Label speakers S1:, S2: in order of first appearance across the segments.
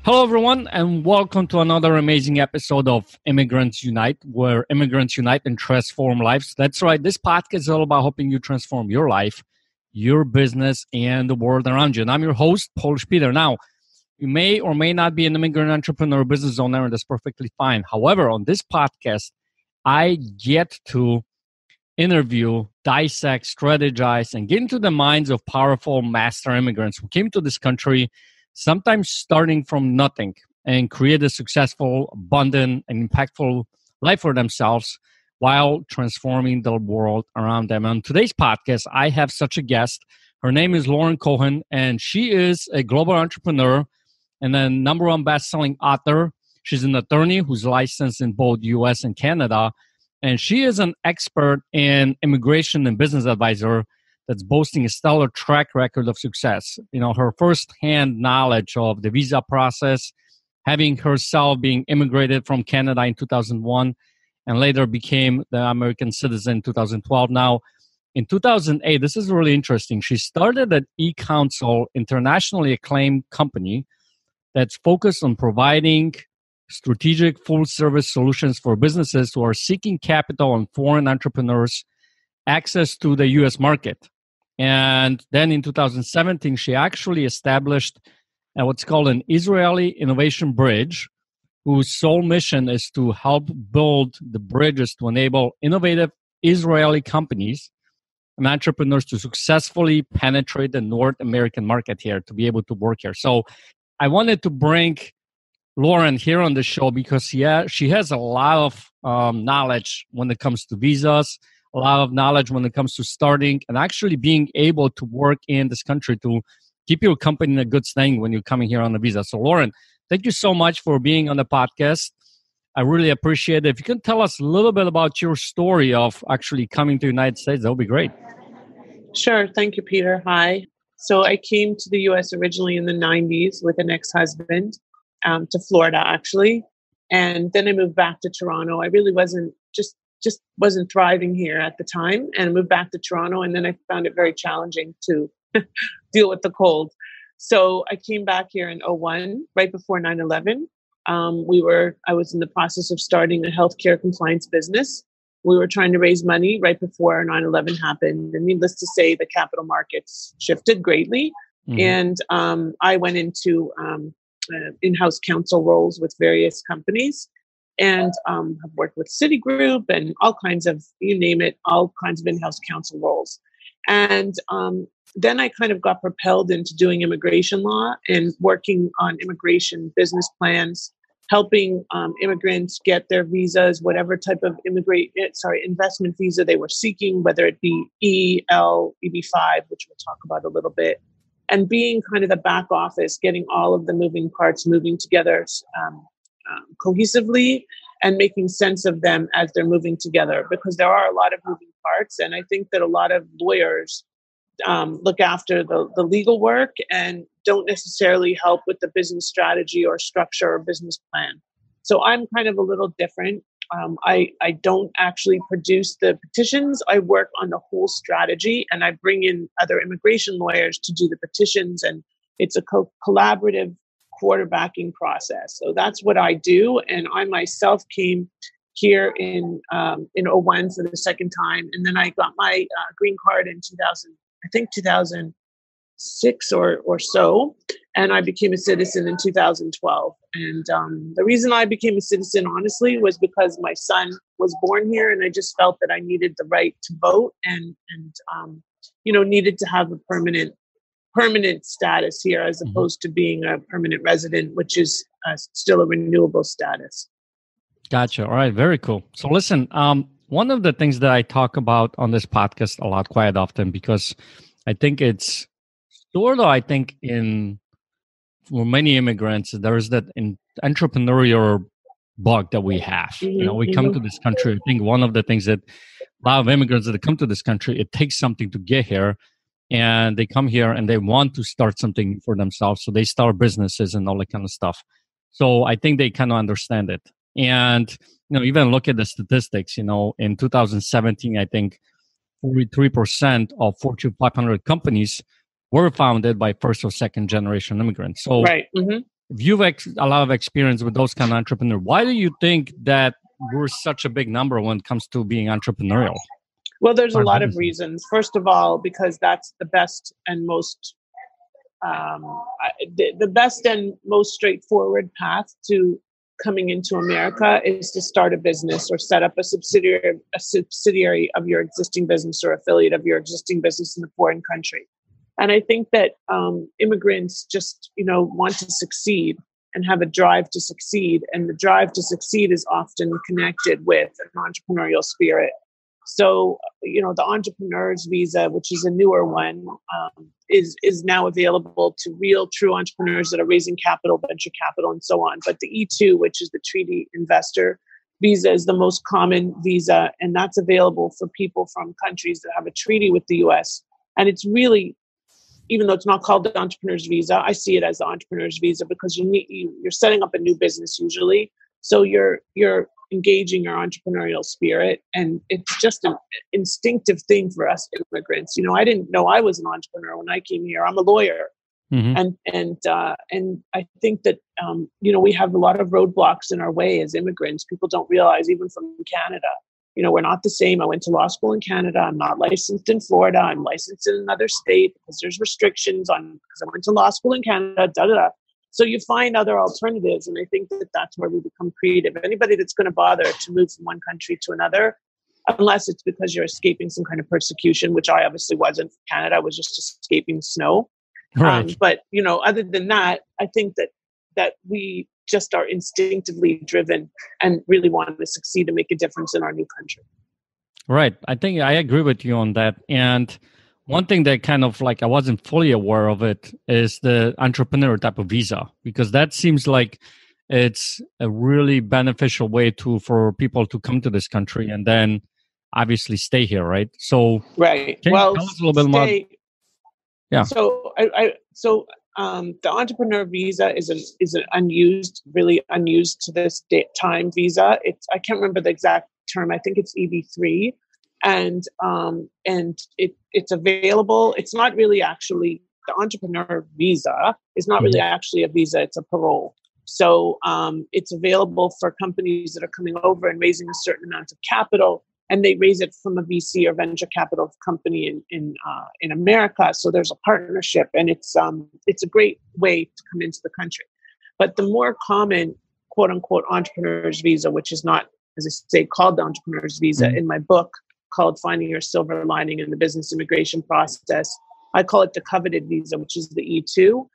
S1: Hello, everyone, and welcome to another amazing episode of Immigrants Unite, where immigrants unite and transform lives. That's right. This podcast is all about helping you transform your life, your business, and the world around you. And I'm your host, Polish Peter. Now, you may or may not be an immigrant entrepreneur or business owner, and that's perfectly fine. However, on this podcast, I get to interview, dissect, strategize, and get into the minds of powerful master immigrants who came to this country sometimes starting from nothing and create a successful, abundant, and impactful life for themselves while transforming the world around them. On today's podcast, I have such a guest. Her name is Lauren Cohen, and she is a global entrepreneur and a number one best-selling author. She's an attorney who's licensed in both U.S. and Canada, and she is an expert in immigration and business advisor that's boasting a stellar track record of success. You know, her first-hand knowledge of the visa process, having herself being immigrated from Canada in 2001 and later became the American citizen in 2012. Now, in 2008, this is really interesting. She started an eCounsel, internationally acclaimed company that's focused on providing strategic full-service solutions for businesses who are seeking capital and foreign entrepreneurs access to the U.S. market. And then in 2017, she actually established what's called an Israeli Innovation Bridge, whose sole mission is to help build the bridges to enable innovative Israeli companies and entrepreneurs to successfully penetrate the North American market here, to be able to work here. So I wanted to bring Lauren here on the show because she has a lot of knowledge when it comes to visas, a lot of knowledge when it comes to starting and actually being able to work in this country to keep your company in a good standing when you're coming here on a visa. So, Lauren, thank you so much for being on the podcast. I really appreciate it. If you can tell us a little bit about your story of actually coming to the United States, that would be great.
S2: Sure. Thank you, Peter. Hi. So I came to the U.S. originally in the 90s with an ex-husband to Florida, actually. And then I moved back to Toronto. I really wasn't just wasn't thriving here at the time, and moved back to Toronto. And then I found it very challenging to deal with the cold. So I came back here in 2001, right before 9/11. I was in the process of starting a healthcare compliance business. We were trying to raise money right before 9/11 happened. And needless to say, the capital markets shifted greatly. Mm-hmm. And I went into in-house counsel roles with various companies. And have worked with Citigroup and all kinds of, you name it, all kinds of in-house counsel roles. And then I kind of got propelled into doing immigration law and working on immigration business plans, helping immigrants get their visas, whatever type of investment visa they were seeking, whether it be E, L, EB-5, which we'll talk about a little bit, and being kind of the back office, getting all of the moving parts moving together cohesively and making sense of them as they're moving together, because there are a lot of moving parts. And I think that a lot of lawyers look after the legal work and don't necessarily help with the business strategy or structure or business plan. So I'm kind of a little different. I don't actually produce the petitions. I work on the whole strategy, and I bring in other immigration lawyers to do the petitions. And it's a collaborative quarterbacking process. So that's what I do. And I myself came here in 2001 for the second time. And then I got my green card in 2006 or so. And I became a citizen in 2012. And the reason I became a citizen, honestly, was because my son was born here, and I just felt that I needed the right to vote and needed to have a permanent status here, as opposed to being a permanent resident, which is still a renewable status.
S1: Gotcha. All right. Very cool. So listen, one of the things that I talk about on this podcast a lot, quite often, because I think it's sort of, for many immigrants, there is that entrepreneurial bug that we have. Mm-hmm. We come to this country. I think one of the things that a lot of immigrants that come to this country, it takes something to get here. And they come here and they want to start something for themselves. So they start businesses and all that kind of stuff. So I think they kind of understand it. And, even look at the statistics, in 2017, I think 43% of Fortune 500 companies were founded by first or second generation immigrants. So
S2: right. Mm-hmm.
S1: if you've a lot of experience with those kind of entrepreneurs, why do you think that we're such a big number when it comes to being entrepreneurial?
S2: Well, there's a lot of reasons. First of all, because that's the best and most the best and most straightforward path to coming into America is to start a business or set up a subsidiary of your existing business or affiliate of your existing business in a foreign country. And I think that immigrants just, want to succeed and have a drive to succeed. And the drive to succeed is often connected with an entrepreneurial spirit. So, the entrepreneur's visa, which is a newer one, is now available to real, true entrepreneurs that are raising capital, venture capital, and so on. But the E2, which is the treaty investor visa, is the most common visa, and that's available for people from countries that have a treaty with the U.S. And it's really, even though it's not called the entrepreneur's visa, I see it as the entrepreneur's visa because you're setting up a new business usually. So you're engaging your entrepreneurial spirit, and it's just an instinctive thing for us immigrants. I didn't know I was an entrepreneur when I came here. I'm a lawyer, and I think that we have a lot of roadblocks in our way as immigrants. People don't realize, even from Canada, we're not the same. I went to law school in Canada. I'm not licensed in Florida. I'm licensed in another state because there's restrictions because I went to law school in Canada. So you find other alternatives, and I think that that's where we become creative. Anybody that's going to bother to move from one country to another, unless it's because you're escaping some kind of persecution, which I obviously wasn't. Canada, I was just escaping snow.
S1: Right.
S2: But other than that, I think that we just are instinctively driven and really want to succeed and make a difference in our new country.
S1: Right. I think I agree with you on that. And one thing that kind of I wasn't fully aware of it is the entrepreneur type of visa, because that seems like it's a really beneficial way for people to come to this country and then obviously stay here, right? So,
S2: right.
S1: Can you tell us a little bit more? Yeah.
S2: So the entrepreneur visa is an really unused to this time visa. I can't remember the exact term. I think it's EB3. And it's available. It's not really actually the entrepreneur visa is not really actually a visa. It's a parole. So it's available for companies that are coming over and raising a certain amount of capital, and they raise it from a VC or venture capital company in America. So there's a partnership, and it's a great way to come into the country. But the more common quote unquote entrepreneur's visa, which is not, as I say, called the entrepreneur's visa in my book, called Finding Your Silver Lining in the Business Immigration Process. I call it the coveted visa, which is the E2.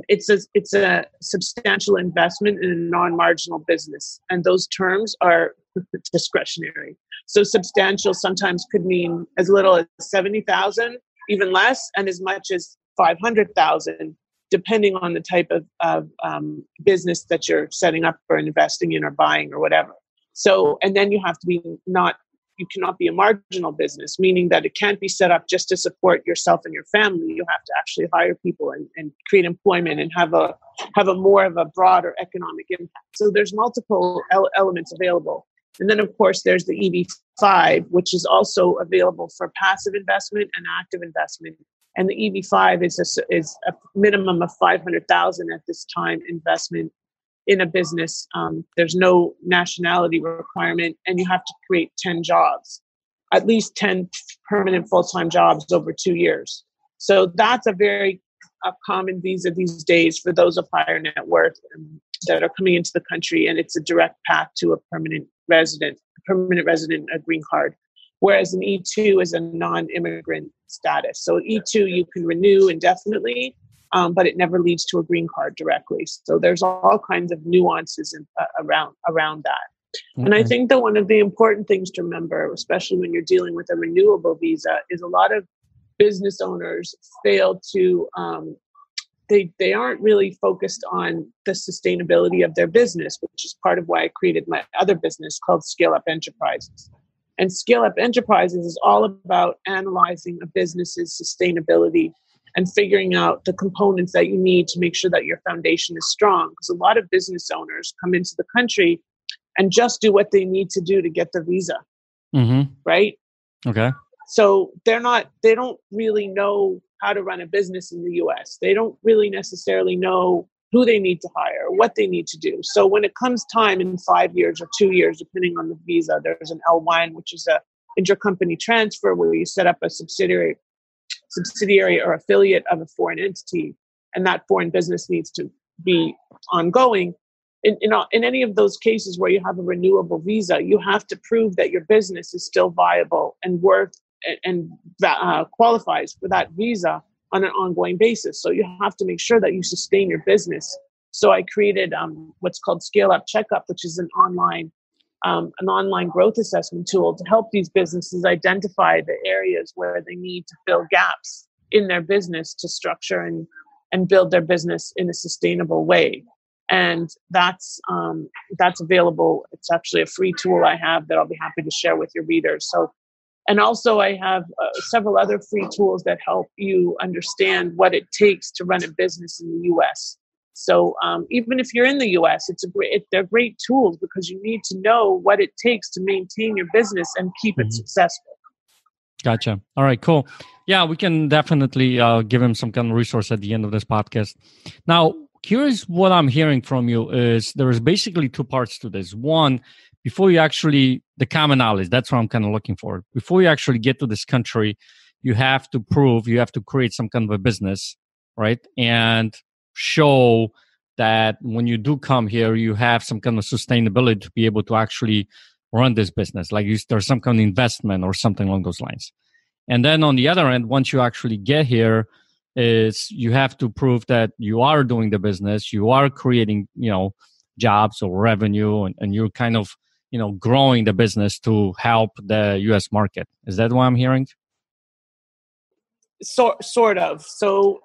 S2: It's a substantial investment in a non-marginal business, and those terms are discretionary. So substantial sometimes could mean as little as 70,000, even less, and as much as 500,000, depending on the type of business that you're setting up or investing in or buying or whatever. So, and then you have to be you cannot be a marginal business, meaning that it can't be set up just to support yourself and your family. You have to actually hire people and create employment and have a more of a broader economic impact. So there's multiple elements available. And then, of course, there's the EB5, which is also available for passive investment and active investment. And the EB5 is a minimum of 500,000 at this time investment in a business. There's no nationality requirement, and you have to create 10 jobs, at least 10 permanent full-time jobs over 2 years. So that's a very common visa these days for those of higher net worth that are coming into the country, and it's a direct path to a permanent resident, a green card. Whereas an E2 is a non-immigrant status. So E2 you can renew indefinitely, but it never leads to a green card directly. So there's all kinds of nuances around that. Okay. And I think that one of the important things to remember, especially when you're dealing with a renewable visa, is a lot of business owners fail to, they aren't really focused on the sustainability of their business, which is part of why I created my other business called Scale Up Enterprises. And Scale Up Enterprises is all about analyzing a business's sustainability and figuring out the components that you need to make sure that your foundation is strong. Because a lot of business owners come into the country and just do what they need to do to get the visa, right?
S1: Okay.
S2: So they don't really know how to run a business in the U.S. They don't really necessarily know who they need to hire, what they need to do. So when it comes time in 5 years or 2 years, depending on the visa, there's an L1, which is a intercompany transfer where you set up a subsidiary or affiliate of a foreign entity, and that foreign business needs to be ongoing. In any of those cases where you have a renewable visa, you have to prove that your business is still viable and qualifies for that visa on an ongoing basis. So you have to make sure that you sustain your business. So I created what's called Scale Up Checkup, which is an online growth assessment tool to help these businesses identify the areas where they need to fill gaps in their business to structure and build their business in a sustainable way. And that's available. It's actually a free tool I have that I'll be happy to share with your readers. So, and also I have several other free tools that help you understand what it takes to run a business in the U.S. So even if you're in the U.S., they're great tools because you need to know what it takes to maintain your business and keep it successful.
S1: Gotcha. All right, cool. Yeah, we can definitely give him some kind of resource at the end of this podcast. Now, here's what I'm hearing from you is there is basically two parts to this. One, before you actually, the common knowledge, that's what I'm kind of looking for. Before you actually get to this country, you have to create some kind of a business, right? And show that when you do come here, you have some kind of sustainability to be able to actually run this business. Like there's some kind of investment or something along those lines. And then on the other end, once you actually get here, is you have to prove that you are doing the business, you are creating, jobs or revenue, and you're kind of, growing the business to help the U.S. market. Is that what I'm hearing?
S2: Sort of. So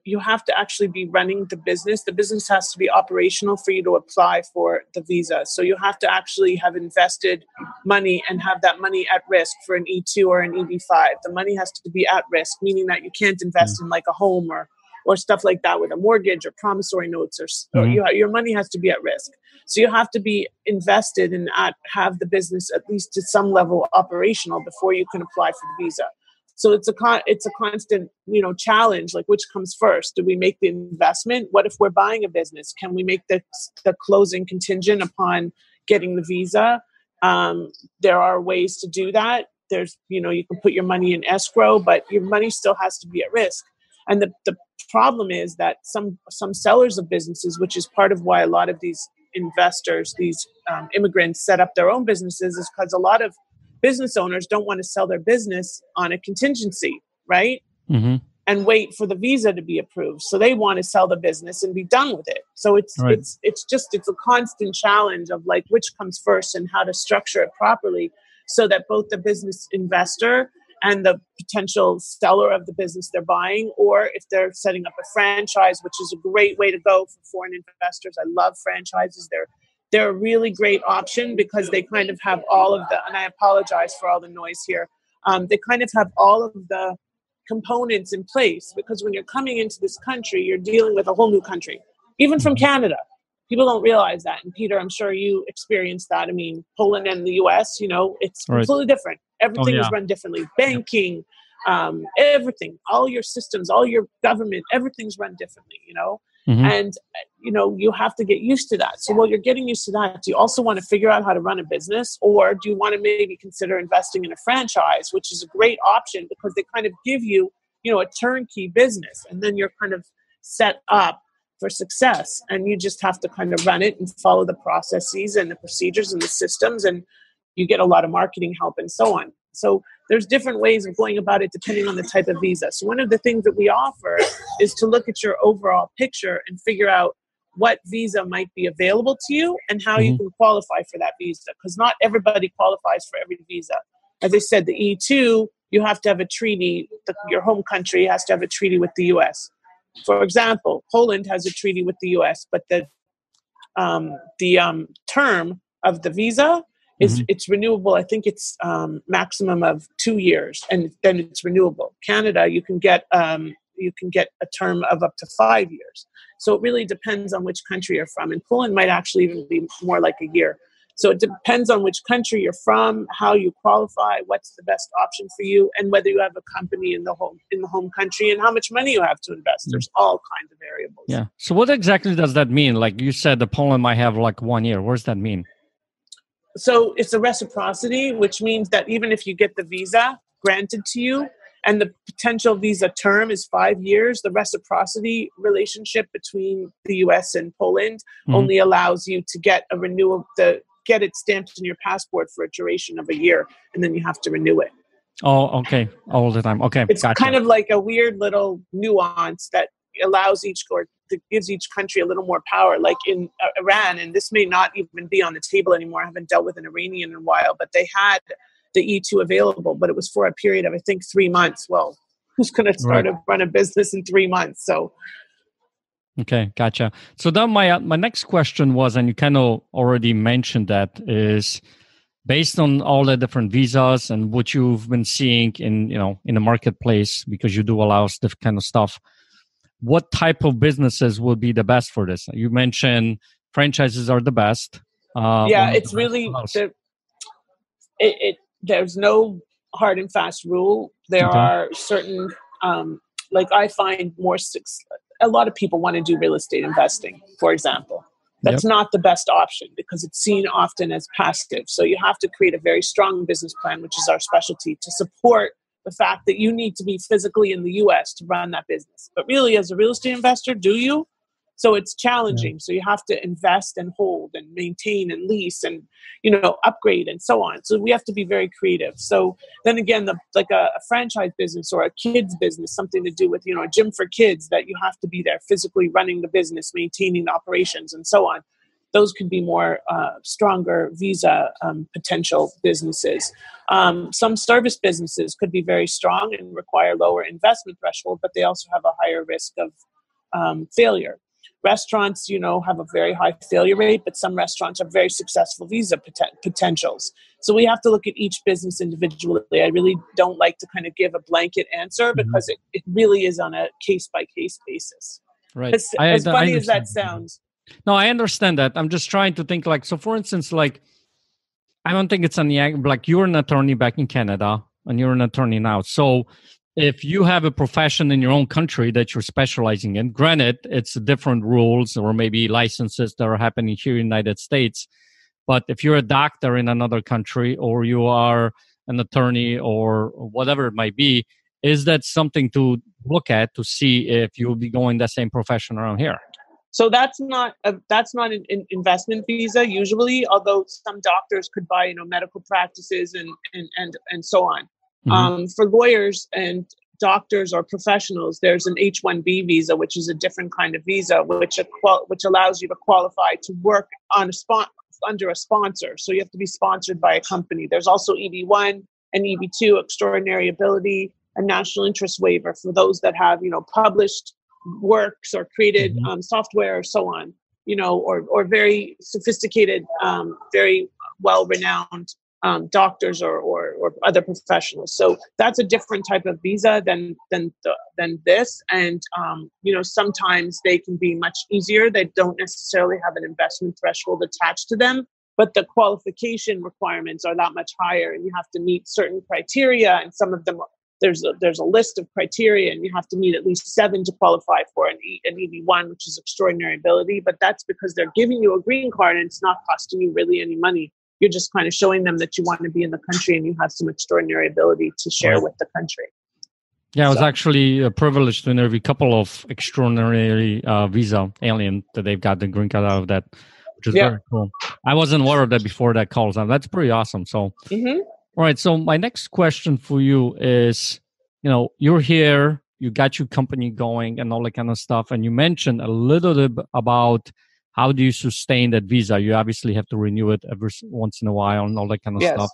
S2: you have to actually be running the business. The business has to be operational for you to apply for the visa. So you have to actually have invested money and have that money at risk for an E2 or an EB5. The money has to be at risk, meaning that you can't invest in like a home or stuff like that with a mortgage or promissory notes or your money has to be at risk. So you have to be invested and have the business at least to some level operational before you can apply for the visa. So it's a constant, challenge. Like, which comes first? Do we make the investment? What if we're buying a business? Can we make the closing contingent upon getting the visa? There are ways to do that. There's, you can put your money in escrow, but your money still has to be at risk. And the problem is that some sellers of businesses, which is part of why a lot of these investors, these immigrants set up their own businesses, is because a lot of business owners don't want to sell their business on a contingency, right? Mm-hmm. And wait for the visa to be approved. So they want to sell the business and be done with it. So it's a constant challenge of like which comes first and how to structure it properly so that both the business investor and the potential seller of the business they're buying, or if they're setting up a franchise, which is a great way to go for foreign investors. I love franchises. They're a really great option because they kind of have all of the, and I apologize for all the noise here, they kind of have all of the components in place, because when you're coming into this country, you're dealing with a whole new country, even from Canada. People don't realize that. And Peter, I'm sure you experienced that. I mean, Poland and the US, it's completely different. Everything is run differently. Banking, everything, all your systems, all your government, everything's run differently, And, you have to get used to that. So while you're getting used to that, do you also want to figure out how to run a business, or do you want to maybe consider investing in a franchise, which is a great option because they kind of give you, a turnkey business, and then you're kind of set up for success, and you just have to kind of run it and follow the processes and the procedures and the systems, and you get a lot of marketing help and so on. So there's different ways of going about it depending on the type of visa. So one of the things that we offer is to look at your overall picture and figure out what visa might be available to you and how you can qualify for that visa, because not everybody qualifies for every visa. As I said, the E2, you have to have a treaty. Your home country has to have a treaty with the U.S. For example, Poland has a treaty with the U.S., but the term of the visa it's renewable. I think it's maximum of 2 years, and then it's renewable. Canada, you can get a term of up to 5 years. So it really depends on which country you're from. And Poland might actually even be more like a year. So it depends on which country you're from, how you qualify, what's the best option for you, and whether you have a company in the home country and how much money you have to invest. There's all kinds of variables.
S1: Yeah. So what exactly does that mean? Like you said, the Poland might have like 1 year. What does that mean?
S2: So it's a reciprocity, which means that even if you get the visa granted to you and the potential visa term is 5 years, the reciprocity relationship between the US and Poland only allows you to get a renewal, get it stamped in your passport for a duration of a year, and then you have to renew it.
S1: Oh, okay. All the time. Okay.
S2: It's kind of like a weird little nuance that allows that gives each country a little more power, like in Iran, and this may not even be on the table anymore. I haven't dealt with an Iranian in a while, but they had the E2 available, but it was for a period of, I think, 3 months. Well, who's going to run a business in 3 months? So.
S1: Okay, gotcha. So then my next question was, and you kind of already mentioned that, is based on all the different visas and what you've been seeing in the marketplace, because you do allow this kind of stuff. What type of businesses would be the best for this? You mentioned franchises are the best.
S2: It's really there's no hard and fast rule. There are certain like I find a lot of people want to do real estate investing, for example. That's not the best option because it's seen often as passive. So you have to create a very strong business plan, which is our specialty, to support the fact that you need to be physically in the US to run that business. But really, as a real estate investor, do you? So it's challenging. So you have to invest and hold and maintain and lease and, upgrade and so on. So we have to be very creative. So then again, like a franchise business or a kids business, something to do with, a gym for kids, that you have to be there physically running the business, maintaining the operations and so on. Those could be more stronger visa potential businesses. Some service businesses could be very strong and require lower investment threshold, but they also have a higher risk of failure. Restaurants, have a very high failure rate, but some restaurants are very successful visa potentials. So we have to look at each business individually. I really don't like to kind of give a blanket answer because it really is on a case-by-case basis.
S1: Right.
S2: As funny as that sounds.
S1: No, I understand that. I'm just trying to think so for instance, I don't think it's like you're an attorney back in Canada and you're an attorney now. So if you have a profession in your own country that you're specializing in, granted, it's different rules or maybe licenses that are happening here in the United States. But if you're a doctor in another country or you are an attorney or whatever it might be, is that something to look at to see if you'll be going the same profession around here?
S2: So that's not an investment visa usually, although some doctors could buy, medical practices and so on. For lawyers and doctors or professionals, there's an H-1B visa, which is a different kind of visa, which allows you to qualify to work on under a sponsor. So you have to be sponsored by a company. There's also EB-1 and EB-2, extraordinary ability, and national interest waiver for those that have, published works or created software or so on, or very sophisticated, very well-renowned doctors or other professionals. So that's a different type of visa than this. And, sometimes they can be much easier. They don't necessarily have an investment threshold attached to them, but the qualification requirements are that much higher and you have to meet certain criteria. And some of them, there's a list of criteria and you have to meet at least 7 to qualify for an EB-1, which is extraordinary ability. But that's because they're giving you a green card and it's not costing you really any money. You're just kind of showing them that you want to be in the country and you have some extraordinary ability to share with the country.
S1: Yeah, I was actually privileged to interview a couple of extraordinary visa alien that they've got the green card out of that, which is very cool. I wasn't aware of that before that call. So that's pretty awesome. So, all right. So my next question for you is, you're here, you got your company going and all that kind of stuff. And you mentioned a little bit about how do you sustain that visa? You obviously have to renew it every once in a while and all that kind of stuff.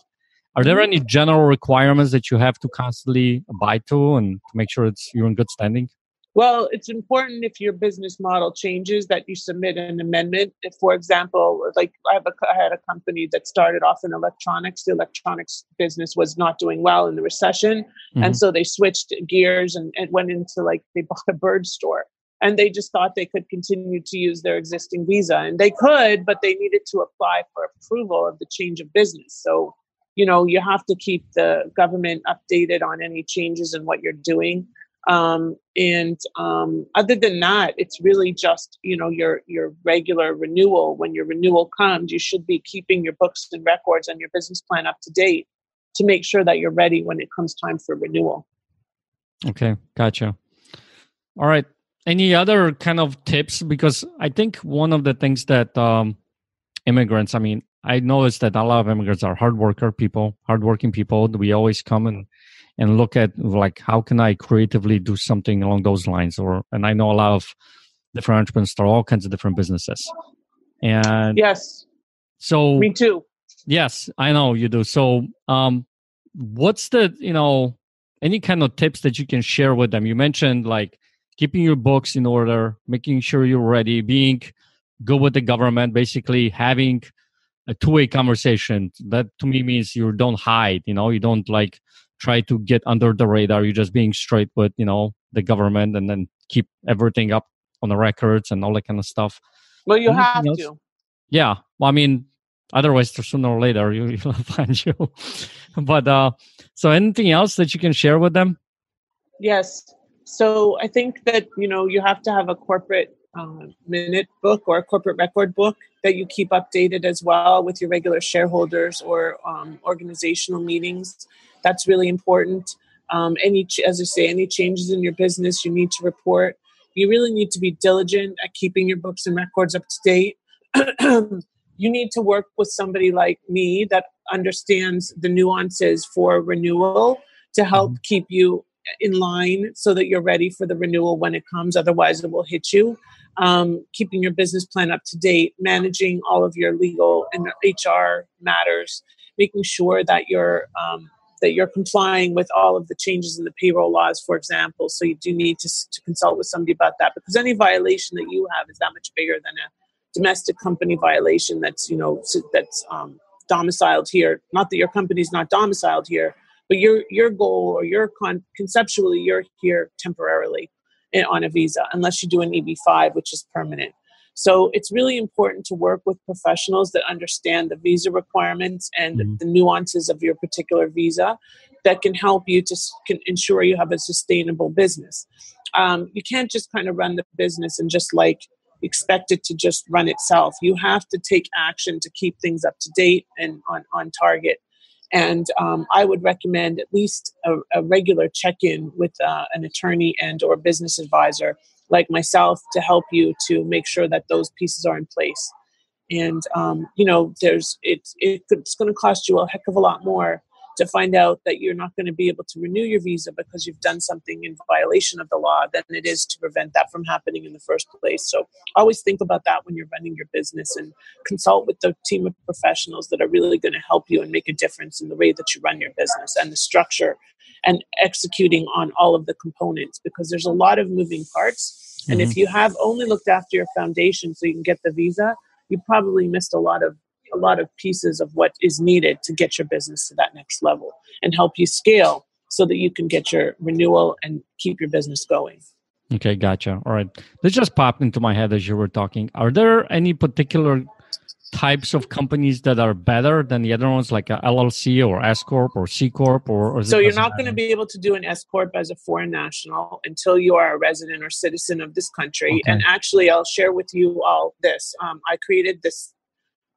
S1: Are there any general requirements that you have to constantly abide to and to make sure you're in good standing?
S2: Well, it's important if your business model changes that you submit an amendment. If, for example, like I had a company that started off in electronics. The electronics business was not doing well in the recession. And so they switched gears and went into they bought a bird store. and they just thought they could continue to use their existing visa. And they could, but they needed to apply for approval of the change of business. So, you have to keep the government updated on any changes in what you're doing. Other than that, it's really just, your regular renewal. When your renewal comes, you should be keeping your books and records and your business plan up to date to make sure that you're ready when it comes time for renewal.
S1: Okay, gotcha. All right. Any other kind of tips? Because I think one of the things that immigrants, I noticed that a lot of immigrants are hardworking people. We always come and look at like, how can I creatively do something along those lines? And I know a lot of different entrepreneurs start all kinds of different businesses. And
S2: yes,
S1: so
S2: me too.
S1: Yes, I know you do. So, what's the, any kind of tips that you can share with them? You mentioned like keeping your books in order, making sure you're ready, being good with the government, basically having a two-way conversation. That to me means you don't hide, you don't like try to get under the radar. You're just being straight with, the government, and then keep everything up on the records and all that kind of stuff.
S2: Well, you
S1: Anything
S2: have
S1: else?
S2: to.
S1: Yeah. Well, otherwise, sooner or later, you'll find you. But so anything else that you can share with them?
S2: Yes. So I think that, you have to have a corporate minute book or a corporate record book that you keep updated as well with your regular shareholders or organizational meetings. That's really important. As I say, any changes in your business, you need to report. You really need to be diligent at keeping your books and records up to date. You need to work with somebody like me that understands the nuances for renewal to help keep you in line so that you're ready for the renewal when it comes. Otherwise, it will hit you. Keeping your business plan up to date, managing all of your legal and HR matters, making sure that you're complying with all of the changes in the payroll laws, for example. So you do need to consult with somebody about that, because any violation that you have is that much bigger than a domestic company violation that's domiciled here. Not that your company's not domiciled here, but your goal or conceptually you're here temporarily on a visa, unless you do an EB-5, which is permanent. So it's really important to work with professionals that understand the visa requirements and the nuances of your particular visa that can help you to ensure you have a sustainable business. You can't just kind of run the business and just like expect it to just run itself. You have to take action to keep things up to date and on target. And I would recommend at least a regular check-in with an attorney and or business advisor like myself to help you to make sure that those pieces are in place. And, it's going to cost you a heck of a lot more to find out that you're not going to be able to renew your visa because you've done something in violation of the law than it is to prevent that from happening in the first place. So always think about that when you're running your business, and consult with the team of professionals that are really going to help you and make a difference in the way that you run your business and the structure and executing on all of the components, because there's a lot of moving parts. And if you have only looked after your foundation so you can get the visa, you probably missed a lot of pieces of what is needed to get your business to that next level and help you scale so that you can get your renewal and keep your business going.
S1: Okay, gotcha. All right. This just popped into my head as you were talking. Are there any particular types of companies that are better than the other ones, like a LLC or S Corp or C Corp? Or
S2: so you're not going to be able to do an S Corp as a foreign national until you are a resident or citizen of this country. Okay. And actually, I'll share with you all this. I created this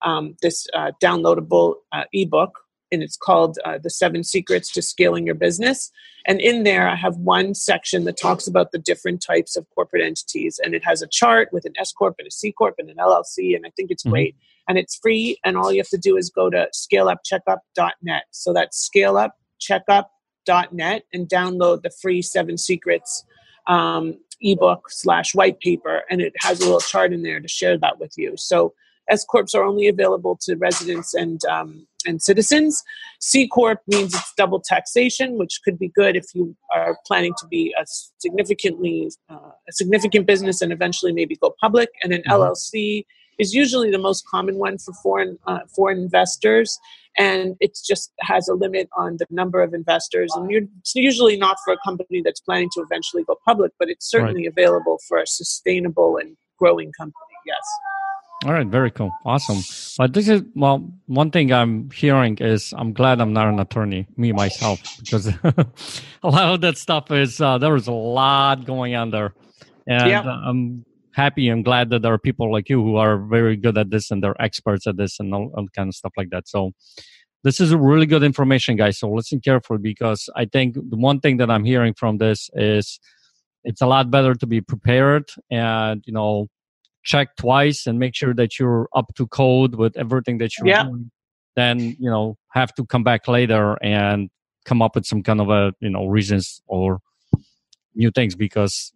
S2: downloadable ebook, and it's called The 7 Secrets to Scaling Your Business. And in there, I have one section that talks about the different types of corporate entities. And it has a chart with an S Corp and a C Corp and an LLC. And I think it's great. And it's free. And all you have to do is go to scaleupcheckup.net. So that's scaleupcheckup.net and download the free 7 Secrets ebook / white paper. And it has a little chart in there to share that with you. So S Corps are only available to residents and citizens. C Corp means it's double taxation, which could be good if you are planning to be a significant business and eventually maybe go public. And an LLC is usually the most common one for foreign investors, and it just has a limit on the number of investors. And it's usually not for a company that's planning to eventually go public, but it's certainly available for a sustainable and growing company. Yes.
S1: All right, very cool. Awesome. But this is, well, one thing I'm hearing is I'm glad I'm not an attorney, me, myself, because a lot of that stuff is, there is a lot going on there. And I'm happy and glad that there are people like you who are very good at this and they're experts at this and all kind of stuff like that. So this is really good information, guys. So listen carefully, because I think the one thing that I'm hearing from this is it's a lot better to be prepared and, check twice and make sure that you're up to code with everything that you're doing, then, have to come back later and come up with some kind of reasons or new things, because,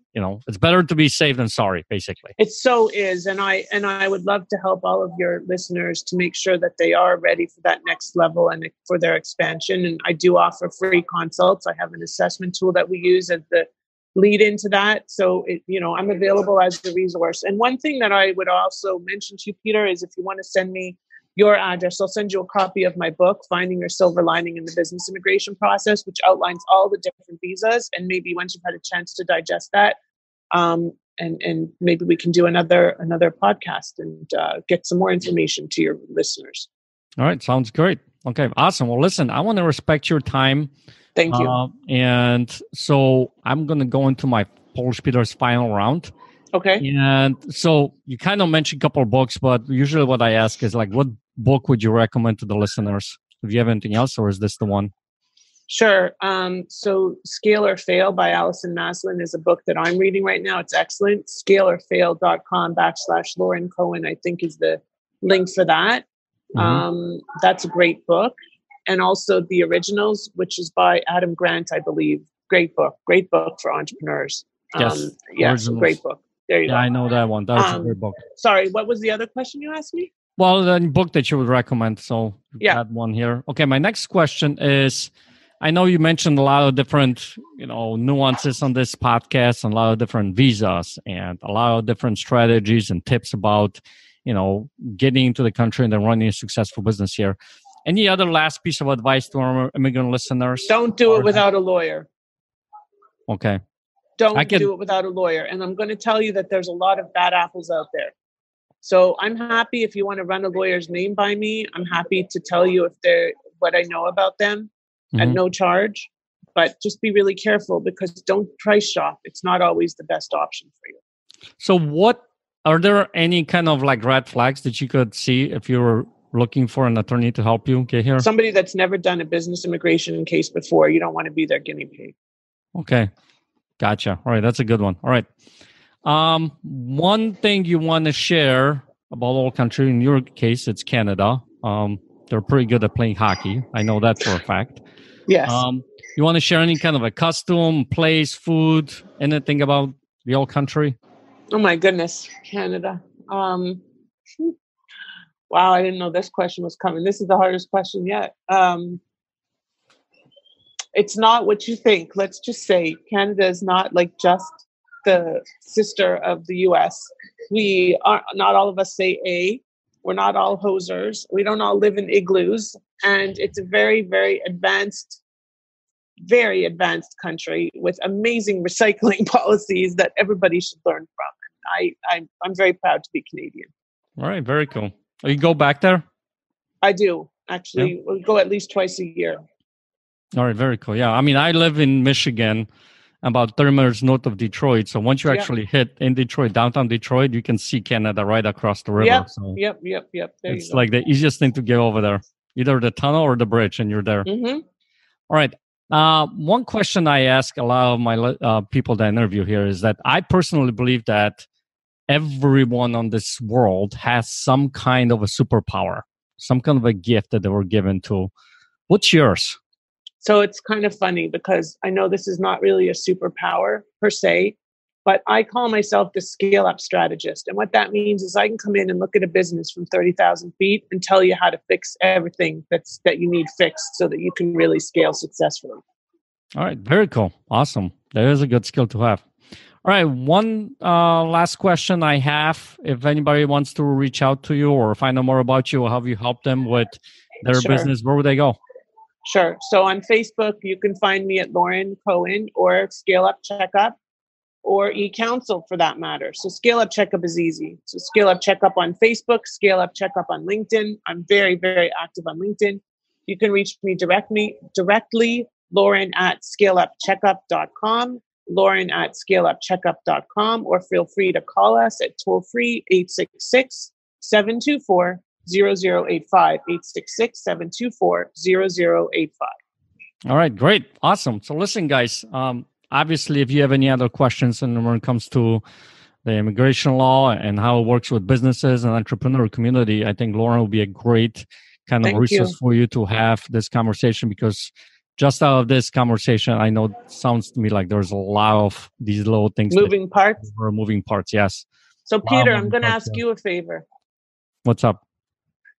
S1: it's better to be safe than sorry, basically.
S2: It so is. And I would love to help all of your listeners to make sure that they are ready for that next level and for their expansion. And I do offer free consults. I have an assessment tool that we use as the lead into that. So, I'm available as a resource. And one thing that I would also mention to you, Peter, is if you want to send me your address, I'll send you a copy of my book, Finding Your Silver Lining in the Business Immigration Process, which outlines all the different visas. And maybe once you've had a chance to digest that, and maybe we can do another podcast and get some more information to your listeners.
S1: All right. Sounds great. Okay. Awesome. Well, listen, I want to respect your time.
S2: Thank you.
S1: And so I'm going to go into my Polish Peter's final round.
S2: Okay.
S1: And so you kind of mentioned a couple of books, but usually what I ask is like, what book would you recommend to the listeners? If you have anything else, or is this the one?
S2: Sure. So Scale or Fail by Allison Maslin is a book that I'm reading right now. It's excellent. scaleorfail.com/Lauren Cohen, I think, is the link for that. Mm-hmm. That's a great book. And also The Originals, which is by Adam Grant, I believe. Great book for entrepreneurs.
S1: Yes,
S2: great book. There you go.
S1: I know that one. That was a great book.
S2: Sorry, what was the other question you asked me?
S1: Well, the book that you would recommend. So you had one here. Okay, my next question is, I know you mentioned a lot of different, nuances on this podcast and a lot of different visas and a lot of different strategies and tips about, getting into the country and then running a successful business here. Any other last piece of advice to our immigrant listeners?
S2: Don't do it without a lawyer.
S1: Okay.
S2: Don't do it without a lawyer. And I'm going to tell you that there's a lot of bad apples out there. So I'm happy if you want to run a lawyer's name by me. I'm happy to tell you what I know about them at no charge. But just be really careful, because don't price shop. It's not always the best option for you.
S1: So are there any kind of like red flags that you could see if you were looking for an attorney to help you get here?
S2: Somebody that's never done a business immigration case before. You don't want to be their guinea pig. Okay.
S1: Gotcha. All right. That's a good one. All right. One thing you want to share about all country, in your case, it's Canada. They're pretty good at playing hockey. I know that for a fact.
S2: Yes.
S1: You want to share any kind of a custom, place, food, anything about the old country?
S2: Oh my goodness. Canada. Wow, I didn't know this question was coming. This is the hardest question yet. It's not what you think. Let's just say Canada is not like just the sister of the US. We are not all of us say A. We're not all hosers. We don't all live in igloos. And it's a very, very advanced country with amazing recycling policies that everybody should learn from. And I'm very proud to be Canadian.
S1: All right, very cool. You go back there?
S2: I do. Actually, we go at least twice a year.
S1: All right, very cool. Yeah, I mean, I live in Michigan, about 30 minutes north of Detroit. So once you actually hit in Detroit, downtown Detroit, you can see Canada right across the river.
S2: Yep,
S1: so
S2: yep.
S1: It's like the easiest thing to get over there. Either the tunnel or the bridge, and you're there.
S2: Mm-hmm.
S1: All right. One question I ask a lot of my people that I interview here is that I personally believe that everyone on this world has some kind of a superpower, some kind of a gift that they were given to. What's yours?
S2: So it's kind of funny because I know this is not really a superpower per se, but I call myself the scale up strategist. And what that means is I can come in and look at a business from 30,000 feet and tell you how to fix everything that you need fixed so that you can really scale successfully.
S1: All right. Very cool. Awesome. That is a good skill to have. All right. One last question I have. If anybody wants to reach out to you or find out more about you, or how you help them with their business, where would they go?
S2: Sure. So on Facebook, you can find me at Lauren Cohen or Scale Up Checkup or eCounsel for that matter. So Scale Up Checkup is easy. So Scale Up Checkup on Facebook, Scale Up Checkup on LinkedIn. I'm very, very active on LinkedIn. You can reach me directly, Lauren at scaleupcheckup.com. Lauren at scaleupcheckup.com, or feel free to call us at toll-free 866-724-0085, 866-724-0085.
S1: All right, great. Awesome. So listen, guys, obviously, if you have any other questions and when it comes to the immigration law and how it works with businesses and entrepreneur community, I think Lauren will be a great kind of resource for you to have this conversation, because just out of this conversation, I know it sounds to me like there's a lot of these little things.
S2: Moving parts?
S1: Yes.
S2: So, Peter, I'm going to ask you a favor.
S1: What's up?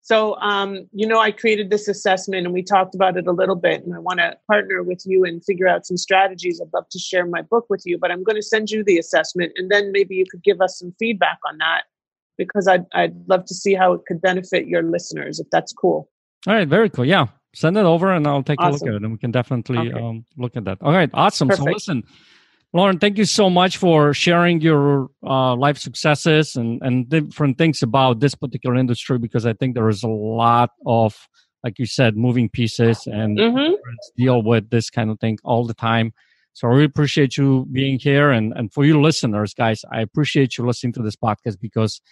S2: So, I created this assessment and we talked about it a little bit, and I want to partner with you and figure out some strategies. I'd love to share my book with you, but I'm going to send you the assessment, and then maybe you could give us some feedback on that, because I'd love to see how it could benefit your listeners, if that's cool.
S1: All right. Very cool. Yeah. Send it over and I'll take a look at it, and we can definitely look at that. All right. Awesome. Perfect. So listen, Lauren, thank you so much for sharing your life successes and different things about this particular industry, because I think there is a lot of, like you said, moving pieces and deal with this kind of thing all the time. So I really appreciate you being here. And for you listeners, guys, I appreciate you listening to this podcast, because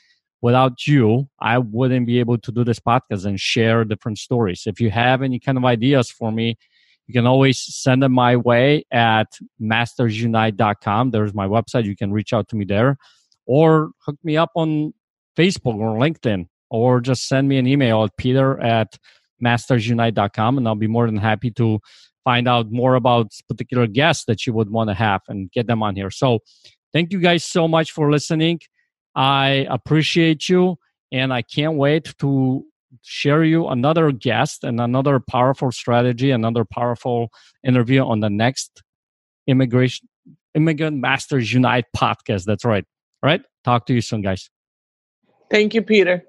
S1: without you, I wouldn't be able to do this podcast and share different stories. If you have any kind of ideas for me, you can always send them my way at mastersunite.com. There's my website. You can reach out to me there, or hook me up on Facebook or LinkedIn, or just send me an email at peter@mastersunite.com, and I'll be more than happy to find out more about particular guests that you would want to have and get them on here. So thank you guys so much for listening. I appreciate you, and I can't wait to share you another guest and another powerful strategy, another powerful interview on the next Immigrant Masters Unite podcast. That's right. All right. Talk to you soon, guys.
S2: Thank you, Peter.